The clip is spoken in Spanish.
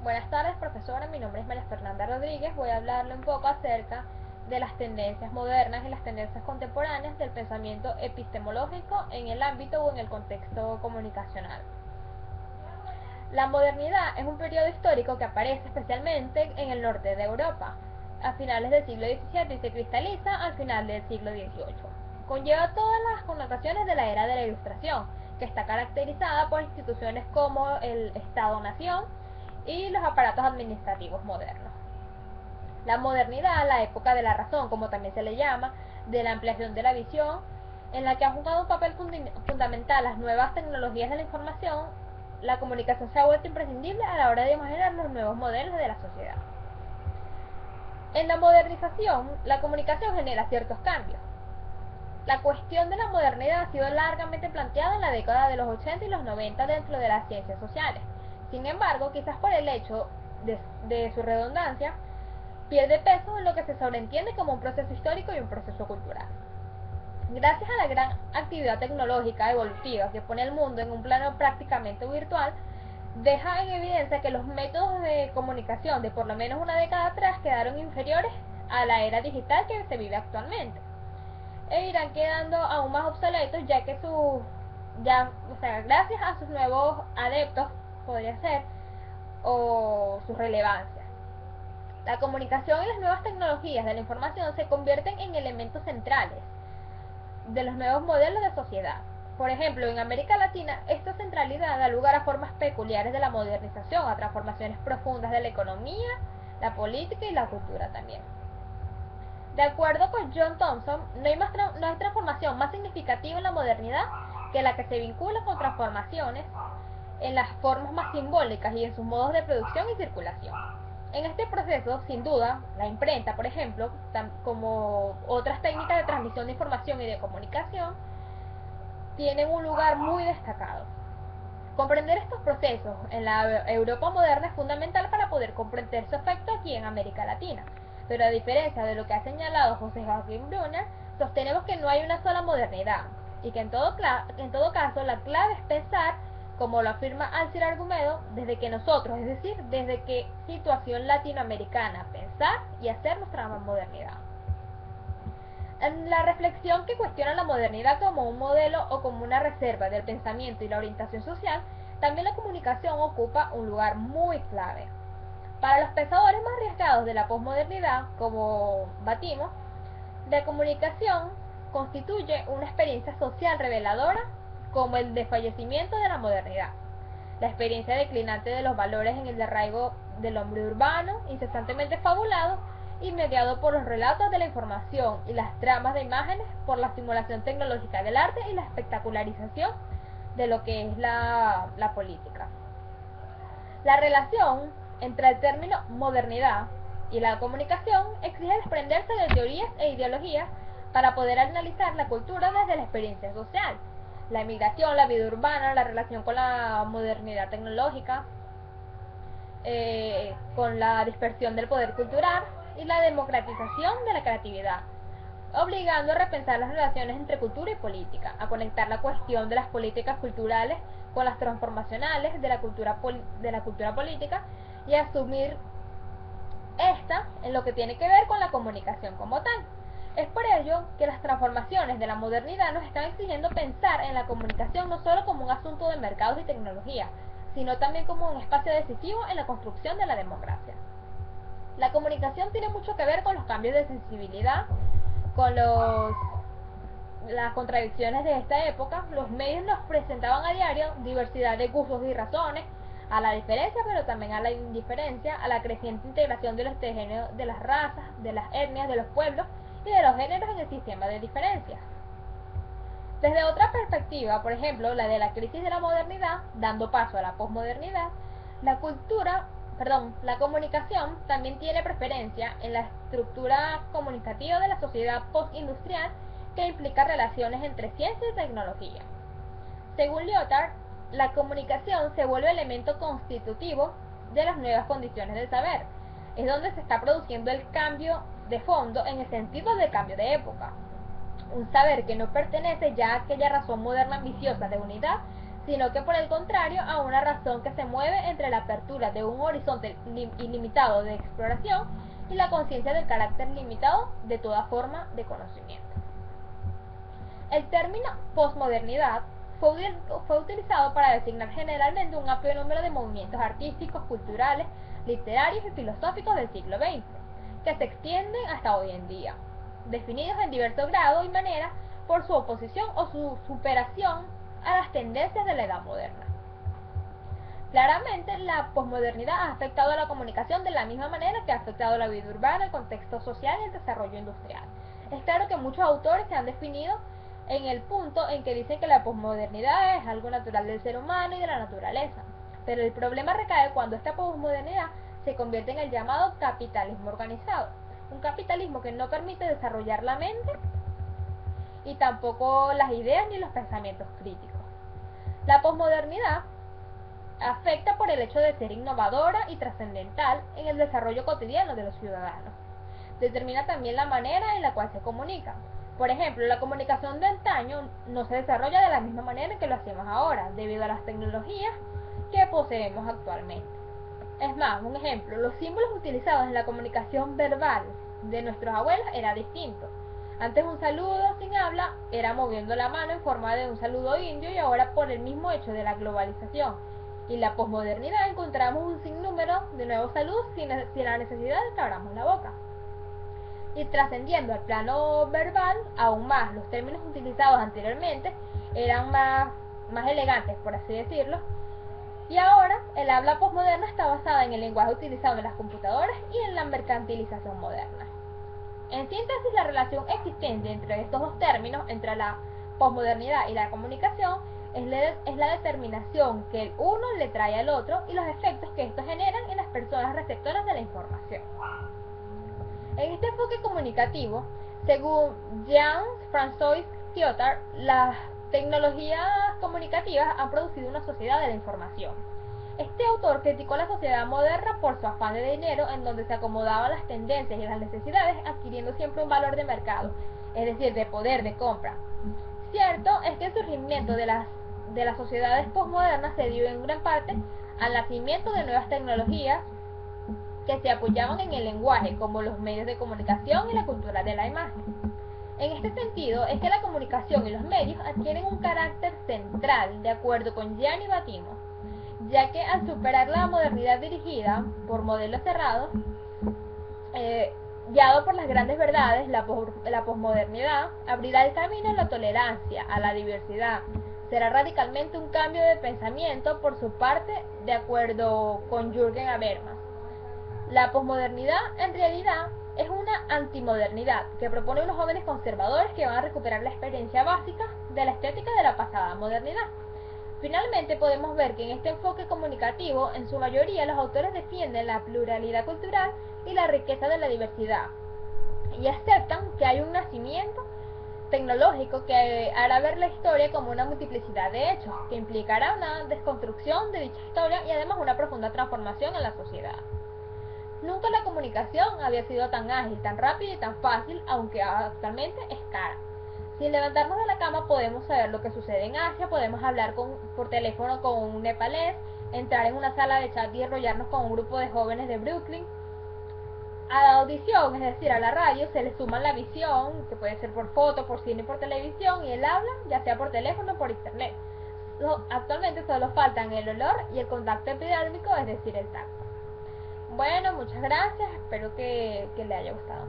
Buenas tardes, profesora. Mi nombre es María Fernanda Rodríguez. Voy a hablarle un poco acerca de las tendencias modernas y las tendencias contemporáneas del pensamiento epistemológico en el ámbito o en el contexto comunicacional. La modernidad es un periodo histórico que aparece especialmente en el norte de Europa, a finales del siglo XVII y se cristaliza al final del siglo XVIII. Conlleva todas las connotaciones de la era de la Ilustración, que está caracterizada por instituciones como el Estado-Nación y los aparatos administrativos modernos. La modernidad, la época de la razón, como también se le llama, de la ampliación de la visión, en la que han jugado un papel fundamental las nuevas tecnologías de la información, la comunicación se ha vuelto imprescindible a la hora de imaginar los nuevos modelos de la sociedad. En la modernización, la comunicación genera ciertos cambios. La cuestión de la modernidad ha sido largamente planteada en la década de los 80 y los 90 dentro de las ciencias sociales. Sin embargo, quizás por el hecho de su redundancia, pierde peso en lo que se sobreentiende como un proceso histórico y un proceso cultural. Gracias a la gran actividad tecnológica evolutiva que pone el mundo en un plano prácticamente virtual, deja en evidencia que los métodos de comunicación de por lo menos una década atrás quedaron inferiores a la era digital que se vive actualmente e irán quedando aún más obsoletos gracias a sus nuevos adeptos, podría ser, o su relevancia. La comunicación y las nuevas tecnologías de la información se convierten en elementos centrales de los nuevos modelos de sociedad. Por ejemplo, en América Latina, esta centralidad da lugar a formas peculiares de la modernización, a transformaciones profundas de la economía, la política y la cultura también. De acuerdo con John Thompson, no hay transformación más significativa en la modernidad que la que se vincula con transformaciones en las formas más simbólicas y en sus modos de producción y circulación. En este proceso, sin duda, la imprenta, por ejemplo, como otras técnicas de transmisión de información y de comunicación, tienen un lugar muy destacado. Comprender estos procesos en la Europa moderna es fundamental para poder comprender su efecto aquí en América Latina. Pero a diferencia de lo que ha señalado José Joaquín Brunner, sostenemos que no hay una sola modernidad y que en todo caso la clave es pensar, como lo afirma Alcir Argumedo, desde que nosotros, es decir, desde qué situación latinoamericana, pensar y hacer nuestra modernidad. En la reflexión que cuestiona la modernidad como un modelo o como una reserva del pensamiento y la orientación social, también la comunicación ocupa un lugar muy clave. Para los pensadores más arriesgados de la posmodernidad, como batimos, la comunicación constituye una experiencia social reveladora como el desfallecimiento de la modernidad. La experiencia declinante de los valores en el arraigo del hombre urbano, incesantemente fabulado y mediado por los relatos de la información y las tramas de imágenes, por la estimulación tecnológica del arte y la espectacularización de lo que es la política. La relación entre el término modernidad y la comunicación exige desprenderse de teorías e ideologías para poder analizar la cultura desde la experiencia social. La emigración, la vida urbana, la relación con la modernidad tecnológica, con la dispersión del poder cultural y la democratización de la creatividad, obligando a repensar las relaciones entre cultura y política, a conectar la cuestión de las políticas culturales con las transformacionales de la cultura política y asumir esta en lo que tiene que ver con la comunicación como tal. Es por ello que las transformaciones de la modernidad nos están exigiendo pensar en la comunicación no solo como un asunto de mercados y tecnología, sino también como un espacio decisivo en la construcción de la democracia. La comunicación tiene mucho que ver con los cambios de sensibilidad, con las contradicciones de esta época. Los medios nos presentaban a diario diversidad de gustos y razones, a la diferencia pero también a la indiferencia, a la creciente integración de los géneros, de las razas, de las etnias, de los pueblos y de los géneros en el sistema de diferencias. Desde otra perspectiva, por ejemplo, la de la crisis de la modernidad, dando paso a la posmodernidad, la comunicación también tiene preferencia en la estructura comunicativa de la sociedad postindustrial que implica relaciones entre ciencia y tecnología. Según Lyotard, la comunicación se vuelve elemento constitutivo de las nuevas condiciones del saber. Es donde se está produciendo el cambio de fondo en el sentido de cambio de época. Un saber que no pertenece ya a aquella razón moderna ambiciosa de unidad, sino que por el contrario a una razón que se mueve entre la apertura de un horizonte ilimitado de exploración y la conciencia del carácter limitado de toda forma de conocimiento. El término posmodernidad fue utilizado para designar generalmente un amplio número de movimientos artísticos, culturales, literarios y filosóficos del siglo XX, que se extienden hasta hoy en día, definidos en diversos grados y maneras por su oposición o su superación a las tendencias de la edad moderna. Claramente, la posmodernidad ha afectado a la comunicación de la misma manera que ha afectado la vida urbana, el contexto social y el desarrollo industrial. Es claro que muchos autores se han definido en el punto en que dicen que la posmodernidad es algo natural del ser humano y de la naturaleza, pero el problema recae cuando esta posmodernidad se convierte en el llamado capitalismo organizado, un capitalismo que no permite desarrollar la mente y tampoco las ideas ni los pensamientos críticos. La posmodernidad afecta por el hecho de ser innovadora y trascendental en el desarrollo cotidiano de los ciudadanos. Determina también la manera en la cual se comunican. Por ejemplo, la comunicación de antaño no se desarrolla de la misma manera en que lo hacemos ahora, debido a las tecnologías que poseemos actualmente. Es más, un ejemplo, los símbolos utilizados en la comunicación verbal de nuestros abuelos era distinto. Antes un saludo sin habla era moviendo la mano en forma de un saludo indio, y ahora por el mismo hecho de la globalización y la posmodernidad encontramos un sinnúmero de nuevos saludos sin la necesidad de que abramos la boca. Y trascendiendo al plano verbal, aún más, los términos utilizados anteriormente eran más elegantes, por así decirlo, y ahora el habla posmoderna está basada en el lenguaje utilizado en las computadoras y en la mercantilización moderna. En síntesis, la relación existente entre estos dos términos, entre la posmodernidad y la comunicación, es la determinación que el uno le trae al otro y los efectos que estos generan en las personas receptoras de la información. En este enfoque comunicativo, según Jean-François Lyotard, las tecnologías comunicativas han producido una sociedad de la información. Este autor criticó la sociedad moderna por su afán de dinero, en donde se acomodaban las tendencias y las necesidades, adquiriendo siempre un valor de mercado, es decir, de poder de compra. Cierto es que el surgimiento de las sociedades postmodernas se dio en gran parte al nacimiento de nuevas tecnologías que se apoyaban en el lenguaje, como los medios de comunicación y la cultura de la imagen. En este sentido es que la comunicación y los medios adquieren un carácter central, de acuerdo con Gianni Battimo, ya que al superar la modernidad dirigida por modelos cerrados, guiado por las grandes verdades, la posmodernidad abrirá el camino a la tolerancia, a la diversidad. Será radicalmente un cambio de pensamiento por su parte, de acuerdo con Jürgen Habermas. La posmodernidad, en realidad, es una antimodernidad que propone unos jóvenes conservadores que van a recuperar la experiencia básica de la estética de la pasada modernidad. Finalmente, podemos ver que en este enfoque comunicativo, en su mayoría, los autores defienden la pluralidad cultural y la riqueza de la diversidad, y aceptan que hay un nacimiento tecnológico que hará ver la historia como una multiplicidad de hechos, que implicará una desconstrucción de dicha historia y además una profunda transformación en la sociedad. Nunca la comunicación había sido tan ágil, tan rápida y tan fácil, aunque actualmente es cara. Sin levantarnos de la cama podemos saber lo que sucede en Asia, podemos hablar por teléfono con un nepalés, entrar en una sala de chat y enrollarnos con un grupo de jóvenes de Brooklyn. A la audición, es decir, a la radio, se le suma la visión, que puede ser por foto, por cine, por televisión, y el habla, ya sea por teléfono o por internet. Actualmente solo faltan el olor y el contacto epidérmico, es decir, el tacto. Bueno, muchas gracias, espero que le haya gustado.